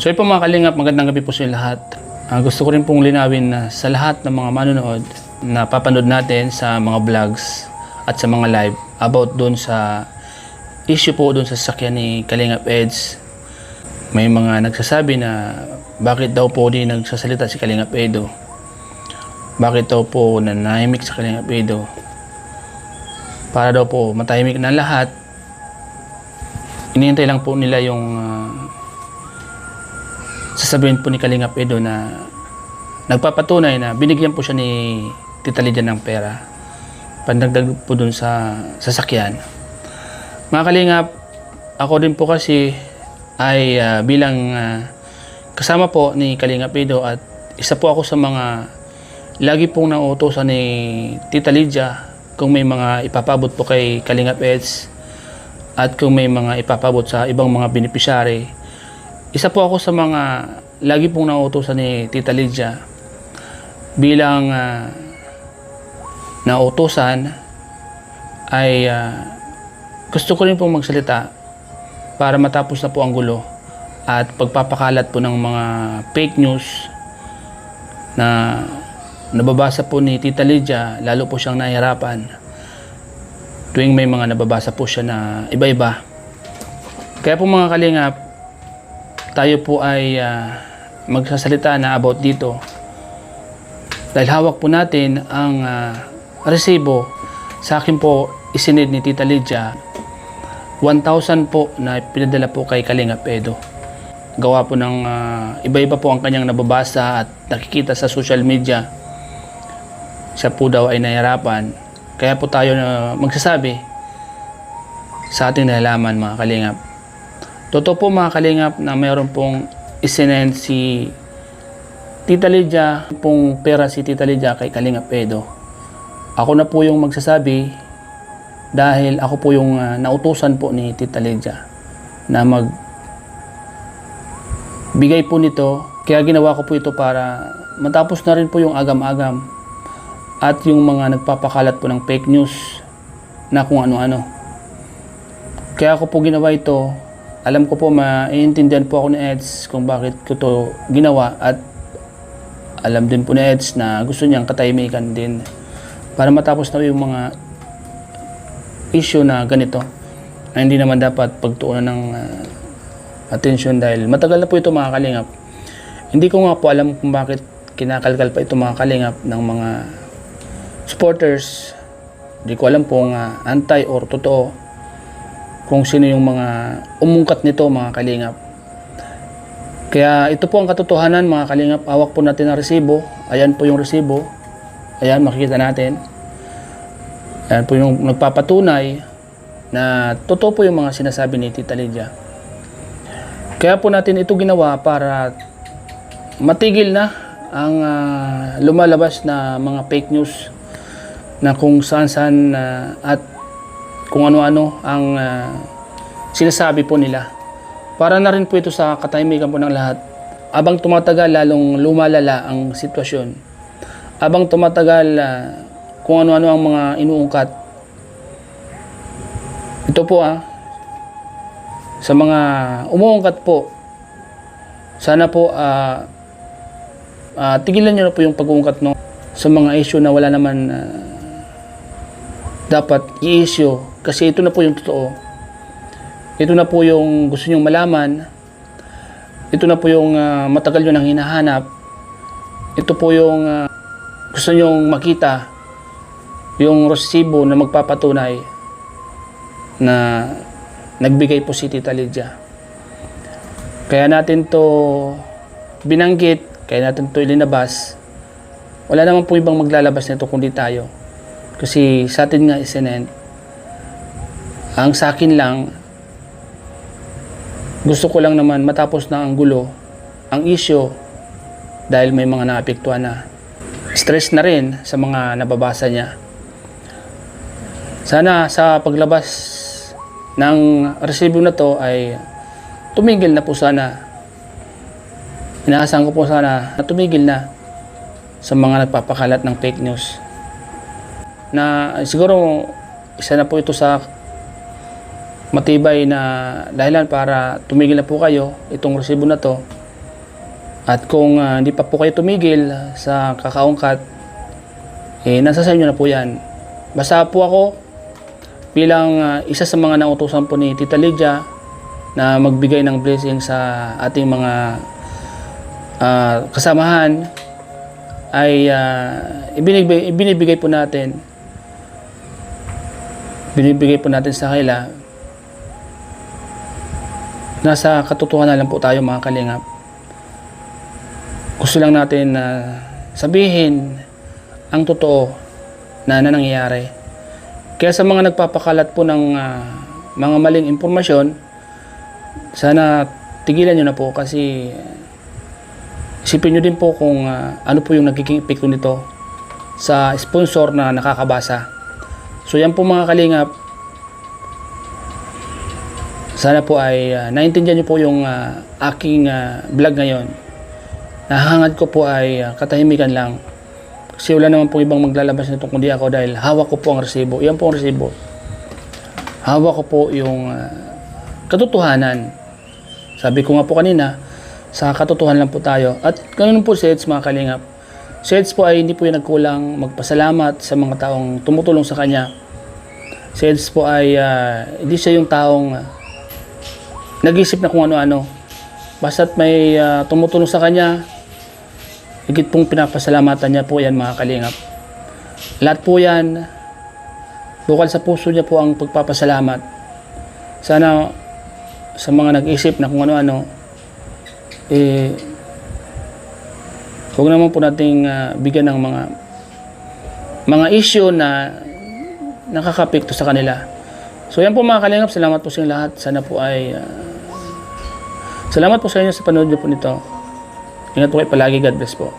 So yun po mga kalingap, magandang gabi po sa inyo lahat. Gusto ko rin pong linawin na sa lahat ng mga manonood na papanood natin sa mga vlogs at sa mga live about doon sa issue po doon sa sasakyan ni Kalingap Eds. May mga nagsasabi na bakit daw po di nagsasalita si Kalingap Edo. Bakit daw po nanahimik sa Kalingap Edo. Para daw po matahimik na lahat. Inihintay lang po nila yung sasabihin po ni Kalingap Edo na nagpapatunay na binigyan po siya ni Tita Lydia ng pera pandagdag po dun sa sasakyan. Mga Kalingap, ako din po kasi ay bilang kasama po ni Kalingap Edo at isa po ako sa mga lagi pong nauutosan ni Tita Lydia kung may mga ipapabot po kay Kalingap Eds at kung may mga ipapabot sa ibang mga beneficiary. Isa po ako sa mga lagi pong nauutosan ni Tita Lydia bilang nauutosan ay gusto ko rin pong magsalita para matapos na po ang gulo at pagpapakalat po ng mga fake news na nababasa po ni Tita Lydia. Lalo po siyang nahihirapan tuwing may mga nababasa po siya na iba-iba. Kaya po mga Kalingap, tayo po ay magsasalita na about dito dahil hawak po natin ang resibo. Sa akin po isinid ni Tita Lydia 1,000 po na pinadala po kay Kalingap Edo. Gawa po ng iba-iba po ang kanyang nababasa at nakikita sa social media. Siya po daw ay nahihirapan. Kaya po tayo na magsasabi sa ating nalalaman mga Kalingap. Totoo po mga Kalingap na mayroon pong isinend si Tita Lydia pong pera si Tita Lydia kay Kalingap Edo. Ako na po yung magsasabi dahil ako po yung nautusan po ni Tita Lydia na magbigay po nito. Kaya ginawa ko po ito para matapos na rin po yung agam-agam at yung mga nagpapakalat po ng fake news na kung ano-ano. Kaya ako po ginawa ito. Alam ko po, maiintindihan po ako ni Eds kung bakit ko to ginawa at alam din po ni Eds na gusto niyang katahimikan din para matapos na yung mga issue na ganito na hindi naman dapat pagtuunan ng atensyon dahil matagal na po ito mga Kalingap. Hindi ko nga po alam kung bakit kinakalkal pa ito mga Kalingap ng mga supporters. Hindi ko alam kung anti or totoo kung sino yung mga umungkat nito mga Kalingap. Kaya ito po ang katotohanan mga Kalingap. Hawak po natin ang resibo. Ayan po yung resibo. Ayan, makikita natin. Ayan po yung nagpapatunay na totoo po yung mga sinasabi ni Tita Lydia. Kaya po natin ito ginawa para matigil na ang lumalabas na mga fake news na kung saan-saan at kung ano-ano ang sinasabi po nila. Para na rin po ito sa katahimikan po ng lahat. Abang tumatagal, lalong lumalala ang sitwasyon. Abang tumatagal, kung ano-ano ang mga inuungkat. Ito po sa mga umuungkat po, sana po tigilan nyo na po yung pag-uungkat no, sa mga issue na wala naman dapat i-issue. Kasi ito na po yung totoo. Ito na po yung gusto nyong malaman. Ito na po yung matagal nyo nang hinahanap. Ito po yung gusto nyong makita. Yung resibo na magpapatunay na nagbigay po si Tita Lydia. Kaya natin to binanggit. Kaya natin to ilinabas. Wala naman po ibang maglalabas nito kundi tayo. Kasi sa atin nga isinend. Ang sa akin lang, gusto ko lang naman matapos na ang gulo, ang issue, dahil may mga naapektuhan na. Stress na rin sa mga nababasa niya. Sana sa paglabas ng resibo na to ay tumigil na po sana. Inaasahan ko po sana na tumigil na sa mga nagpapakalat ng fake news. Na siguro isa na po ito sa matibay na dahilan para tumigil na po kayo itong resibo na to At kung hindi pa po kayo tumigil sa kakaungkat, nasa sa inyo na po yan. Basta po ako bilang isa sa mga nautusan po ni Tita Lydia na magbigay ng blessing sa ating mga kasamahan ay ibinibigay po natin sa kanila. Nasa katotohanan lang po tayo mga kalingap. Gusto lang natin sabihin ang totoo na nangyayari. Kaya sa mga nagpapakalat po ng mga maling impormasyon, sana tigilan nyo na po kasi isipin nyo din po kung ano po yung nagiging epekto nito sa sponsor na nakakabasa. So yan po mga kalingap, sana po ay naintindihan nyo po yung aking vlog ngayon. Nahangad ko po ay katahimikan lang. Kasi wala naman po ibang maglalabas nito kundi ako dahil hawak ko po ang resibo. Iyan po ang resibo. Hawak ko po yung katotohanan. Sabi ko nga po kanina, sa katotohanan lang po tayo. At ganun po si Eds mga kalingap. Si Eds po ay hindi po yung nagkulang magpasalamat sa mga taong tumutulong sa kanya. Si Eds po ay hindi siya yung taong nag-isip na kung ano-ano. Basta't may tumutulong sa kanya, higit pong pinapasalamatan niya po yan mga kalingap. Lahat po yan, bukal sa puso niya po ang pagpapasalamat. Sana sa mga nag-isip na kung ano-ano, huwag naman po nating bigyan ng mga issue na nakakapekto sa kanila. So yan po mga kalingap, salamat po sa inyo lahat. Sana po ay salamat po sa inyo sa panood niyo po nito. Ingat po kayo palagi. God bless po.